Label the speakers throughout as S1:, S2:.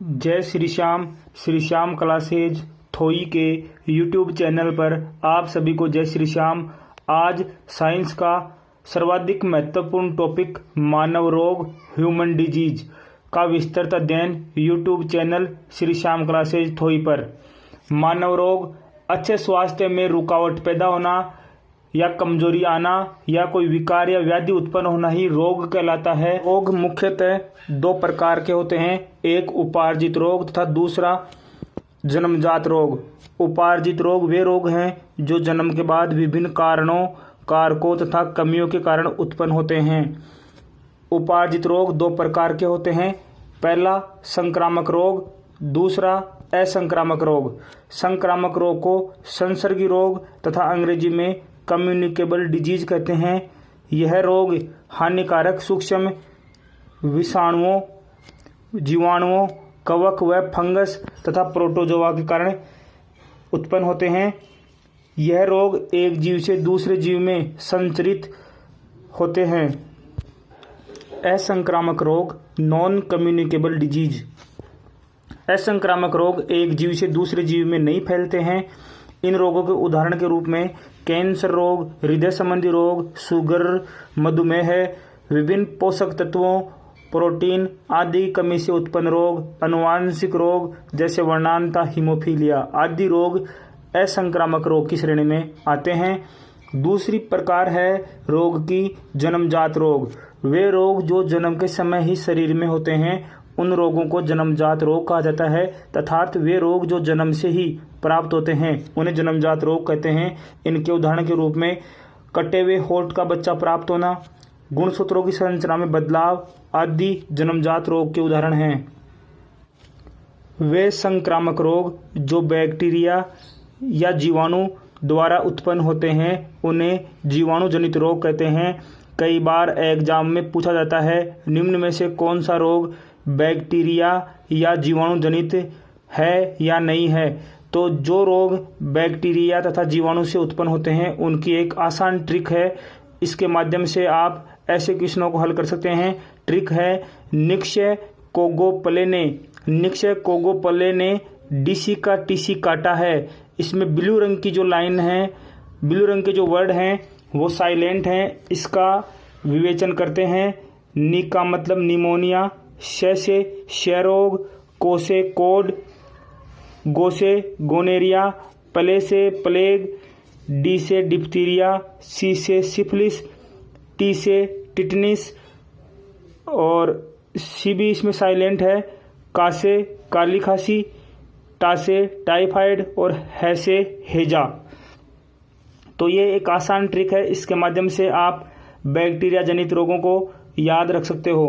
S1: जय श्री श्याम क्लासेज थोई के यूट्यूब चैनल पर आप सभी को जय श्री श्याम। आज साइंस का सर्वाधिक महत्वपूर्ण टॉपिक मानव रोग ह्यूमन डिजीज का विस्तृत अध्ययन YouTube channel Shri Shyam classes थोई पर। मानव रोग अच्छे स्वास्थ्य में रुकावट पैदा होना या कमजोरी आना या कोई विकार या व्याधि उत्पन्न होना ही रोग कहलाता है। रोग मुख्यतः दो प्रकार के होते हैं, एक उपार्जित रोग तथा दूसरा जन्मजात रोग। उपार्जित रोग वे रोग हैं जो जन्म के बाद विभिन्न कारणों कारकों तथा कमियों के कारण उत्पन्न होते हैं। उपार्जित रोग दो प्रकार के होते हैं, पहला संक्रामक रोग, दूसरा असंक्रामक रोग। संक्रामक रोग को संसर्गी रोग तथा अंग्रेजी में कम्युनिकेबल डिजीज कहते हैं। यह रोग हानिकारक सूक्ष्म विषाणुओं, जीवाणुओं, कवक व फंगस तथा प्रोटोजोआ के कारण उत्पन्न होते हैं। यह रोग एक जीव से दूसरे जीव में संचरित होते हैं। असंक्रामक रोग नॉन कम्युनिकेबल डिजीज। असंक्रामक रोग एक जीव से दूसरे जीव में नहीं फैलते हैं। इन रोगों के उदाहरण के रूप में कैंसर रोग, हृदय संबंधी रोग, शुगर, मधुमेह, विभिन्न पोषक तत्वों, प्रोटीन आदि की कमी से उत्पन्न रोग, आनुवांशिक रोग जैसे वर्णांता, हीमोफीलिया आदि रोग असंक्रामक रोग की श्रेणी में आते हैं। दूसरी प्रकार है रोग की जन्मजात रोग। वे रोग जो जन्म के समय ही शरीर में होते हैं उन रोगों को जन्मजात रोग कहा जाता है, तथार्थ वे रोग जो जन्म से ही प्राप्त होते हैं उन्हें जन्मजात रोग कहते हैं। इनके उदाहरण के रूप में कटे हुए होंठ का बच्चा प्राप्त होना, गुणसूत्रों की संरचना में बदलाव आदि जन्मजात रोग के उदाहरण हैं। वे संक्रामक रोग जो बैक्टीरिया या जीवाणु द्वारा उत्पन्न होते हैं उन्हें जीवाणु जनित रोग कहते हैं। कई बार एग्जाम में पूछा जाता है, निम्न में से कौन सा रोग बैक्टीरिया या जीवाणु जनित है या नहीं है। तो जो रोग बैक्टीरिया तथा जीवाणु से उत्पन्न होते हैं उनकी एक आसान ट्रिक है, इसके माध्यम से आप ऐसे क्वेश्चनों को हल कर सकते हैं। ट्रिक है निक्षय कोगोपले ने डीसी का टीसी काटा है। इसमें ब्लू रंग की जो लाइन है, ब्लू रंग के जो वर्ड हैं वो साइलेंट हैं। इसका विवेचन करते हैं। नी का मतलब निमोनिया, श से क्षय रोग, को से कोड, गो से गोनेरिया, प्ले से प्लेग, डी से डिप्थीरिया, सी से सिफिलिस, टी से टिटनिस और सी भी इसमें साइलेंट है। का से काली खांसी, टा से टाइफाइड और है से हैजा। तो ये एक आसान ट्रिक है, इसके माध्यम से आप बैक्टीरिया जनित रोगों को याद रख सकते हो।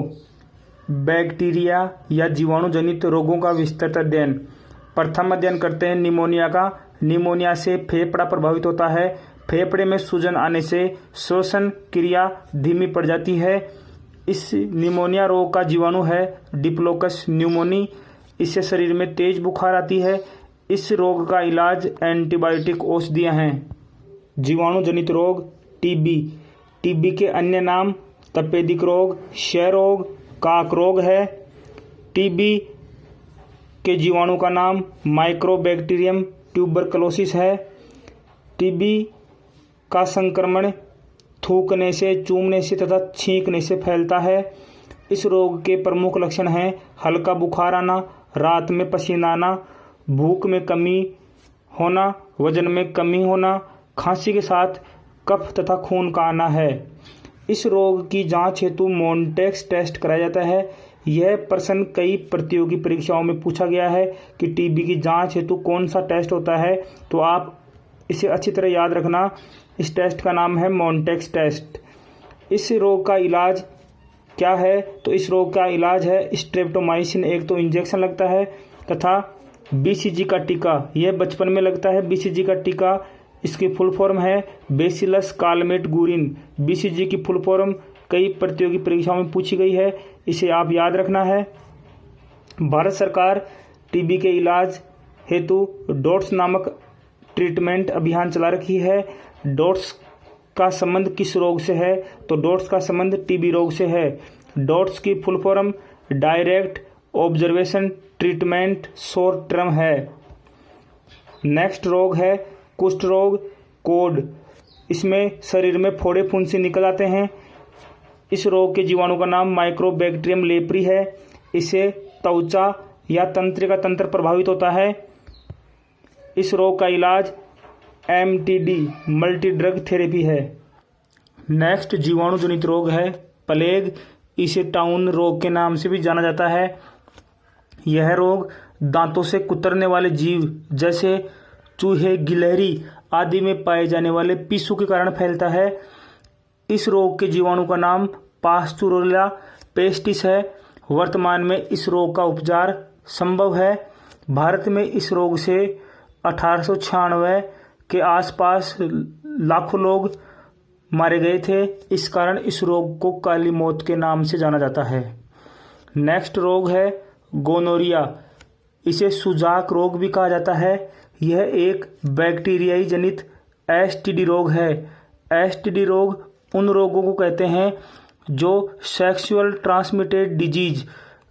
S1: बैक्टीरिया या जीवाणु जनित रोगों का विस्तृत अध्ययन। प्रथम अध्ययन करते हैं निमोनिया का। निमोनिया से फेफड़ा प्रभावित होता है। फेफड़े में सूजन आने से श्वसन क्रिया धीमी पड़ जाती है। इस निमोनिया रोग का जीवाणु है डिप्लोकस न्यूमोनी। इससे शरीर में तेज बुखार आती है। इस रोग का इलाज एंटीबायोटिक औषधियाँ हैं। जीवाणु जनित रोग टीबी। टीबी के अन्य नाम तपेदिक रोग, क्षय रोग, काक रोग है। टीबी के जीवाणु का नाम माइक्रोबैक्टीरियम ट्यूबरकुलोसिस है। टीबी का संक्रमण थूकने से, चूमने से तथा छींकने से फैलता है। इस रोग के प्रमुख लक्षण हैं हल्का बुखार आना, रात में पसीना आना, भूख में कमी होना, वजन में कमी होना, खांसी के साथ कफ तथा खून का आना है। इस रोग की जांच हेतु मोन्टेक्स टेस्ट कराया जाता है। यह प्रश्न कई प्रतियोगी परीक्षाओं में पूछा गया है कि टीबी की जांच हेतु कौन सा टेस्ट होता है, तो आप इसे अच्छी तरह याद रखना। इस टेस्ट का नाम है मोन्टेक्स टेस्ट। इस रोग का इलाज क्या है, तो इस रोग का इलाज है स्ट्रेप्टोमाइसिन, एक तो इंजेक्शन लगता है, तथा बीसीजी का टीका। यह बचपन में लगता है। बीसीजी का टीका इसकी फुल फॉर्म है बेसिलस कालमेट गुरिन। बीसीजी की फुल फॉर्म कई प्रतियोगी परीक्षाओं में पूछी गई है, इसे आप याद रखना है। भारत सरकार टीबी के इलाज हेतु डॉट्स नामक ट्रीटमेंट अभियान चला रखी है। डॉट्स का संबंध किस रोग से है, तो डॉट्स का संबंध टीबी रोग से है। डॉट्स की full form direct observation treatment short term है। नेक्स्ट रोग है कुष्ठ रोग, कोड। इसमें शरीर में फोड़े फुंसी निकल आते हैं। इस रोग के जीवाणु का नाम माइक्रोबैक्टीरियम लेप्री है। इससे त्वचा या तंत्रिका तंत्र प्रभावित होता है। इस रोग का इलाज MTD मल्टी ड्रग थेरेपी है। नेक्स्ट जीवाणु जनित रोग है प्लेग। इसे टाउन रोग के नाम से भी जाना जाता है। यह रोग दांतों से कुतरने वाले जीव जैसे चूहे, गिलहरी आदि में पाए जाने वाले पिस्सू के कारण फैलता है। इस रोग के जीवाणु का नाम पास्चुरोला पेस्टिस है। वर्तमान में इस रोग का उपचार संभव है। भारत में इस रोग से 1896 के आसपास लाखों लोग मारे गए थे। इस कारण इस रोग को काली मौत के नाम से जाना जाता है। नेक्स्ट रोग है गोनोरिया। इसे सुजाक रोग भी कहा जाता है। यह एक बैक्टीरियाई जनित STD रोग है। STD रोग उन रोगों को कहते हैं जो सेक्सुअल ट्रांसमिटेड डिजीज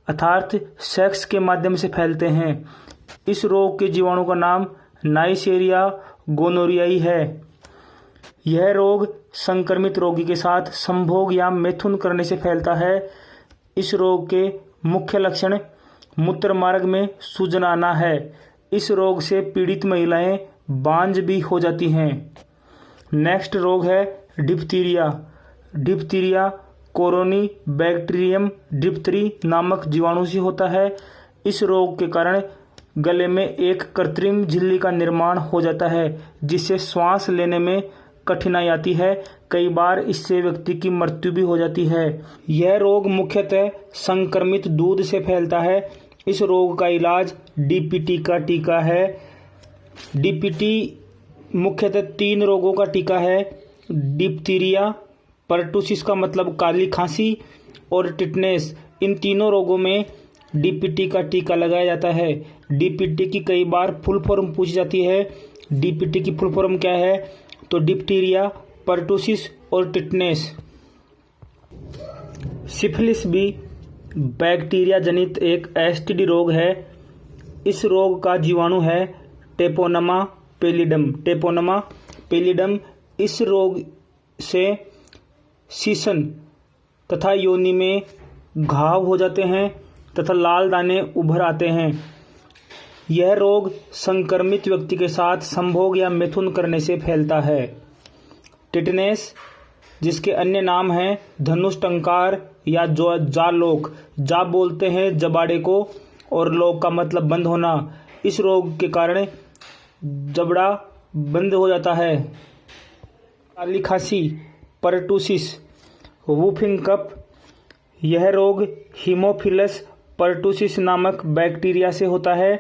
S1: अर्थात सेक्स के माध्यम से फैलते हैं। इस रोग के जीवाणु का नाम नाइसेरिया गोनोरियाई है। यह रोग संक्रमित रोगी के साथ संभोग या मैथुन करने से फैलता है। इस रोग के मुख्य लक्षण मूत्र मार्ग में सूजन आना है। इस रोग से पीड़ित महिलाएं बांझ भी हो जाती हैं। नेक्स्ट रोग है डिप्थीरिया। डिप्थीरिया कोरोनी बैक्टीरियम डिप्थरी नामक जीवाणु से होता है। इस रोग के कारण गले में एक कृत्रिम झिल्ली का निर्माण हो जाता है जिससे श्वास लेने में कठिनाई आती है। कई बार इससे व्यक्ति की मृत्यु भी हो जाती है। यह रोग मुख्यतः संक्रमित दूध से फैलता है। इस रोग का इलाज DPT का टीका है। DPT मुख्यतः 3 रोगों का टीका है। डिप्थीरिया, परटूसिस का मतलब काली खांसी और टिटनेस। इन तीनों रोगों में DPT का टीका लगाया जाता है। DPT की कई बार फुल फॉर्म पूछी जाती है। DPT की फुल फॉर्म क्या है? तो डिप्थीरिया, परटूसिस और टिटनेस। सिफिलिस भी बैक्टीरिया जनित एक STD रोग है। इस रोग का जीवाणु है टेपोनमा पेलिडम। टेपोनमा पेलिडम। इस रोग से सीसन तथा योनि में घाव हो जाते हैं तथा लाल दाने उभर आते हैं। यह रोग संक्रमित व्यक्ति के साथ संभोग या मिथुन करने से फैलता है। टिटनेस, जिसके अन्य नाम हैं धनुष टंकार या जालोक। जा बोलते हैं जबाड़े को और लोक का मतलब बंद होना। इस रोग के कारण जबड़ा बंद हो जाता है। काली खांसी, परटूसिस, वूफिंग कफ। यह रोग हीमोफिलस परटूसिस नामक बैक्टीरिया से होता है।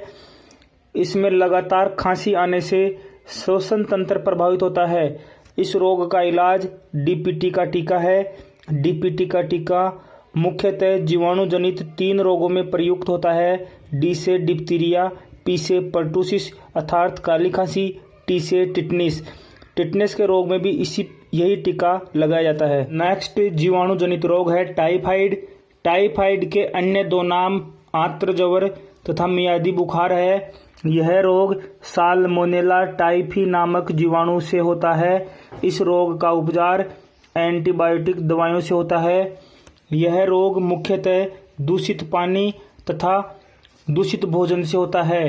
S1: इसमें लगातार खांसी आने से श्वसन तंत्र प्रभावित होता है। इस रोग का इलाज DPT का टीका है। DPT का टीका मुख्यतः जीवाणु जनित 3 रोगों में प्रयुक्त होता है। D से डिप्थीरिया, P से परटूसिस अर्थात काली खांसी, T से टिटनेस। टिटनेस के रोग में भी यही टीका लगाया जाता है। नेक्स्ट जीवाणु जनित रोग है टाइफाइड। टाइफाइड के अन्य 2 नाम आंत्रज्वर तथा मियादी बुखार है। यह रोग साल्मोनेला टाइफी नामक जीवाणु से होता है। इस रोग का उपचार एंटीबायोटिक दवाइयों से होता है। यह रोग मुख्यतः दूषित पानी तथा दूषित भोजन से होता है।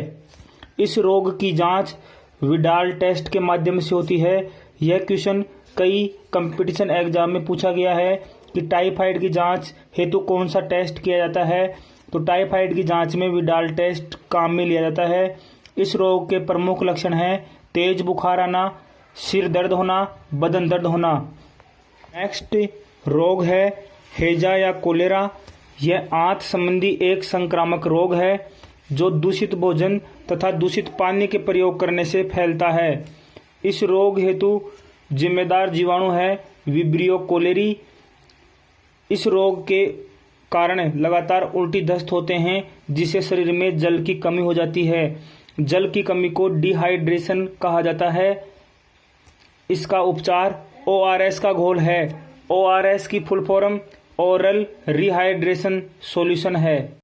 S1: इस रोग की जांच विडाल टेस्ट के माध्यम से होती है। यह क्वेश्चन कई कंपटीशन एग्जाम में पूछा गया है कि टाइफाइड की जांच हेतु कौन सा टेस्ट किया जाता है। तो टाइफाइड की जांच में विडाल टेस्ट काम में लिया जाता है। इस रोग के प्रमुख लक्षण हैं तेज बुखार आना, सिर दर्द होना, बदन दर्द होना। नेक्स्ट रोग है हैजा या कोलेरा। यह आंत संबंधी एक संक्रामक रोग है जो दूषित भोजन तथा दूषित पानी के प्रयोग करने से फैलता है। इस रोग हेतु जिम्मेदार जीवाणु है विब्रियो कोलेरी। इस रोग के कारण लगातार उल्टी दस्त होते हैं जिससे शरीर में जल की कमी हो जाती है। जल की कमी को डिहाइड्रेशन कहा जाता है। इसका उपचार ORS का घोल है। ORS की full form oral rehydration solution है।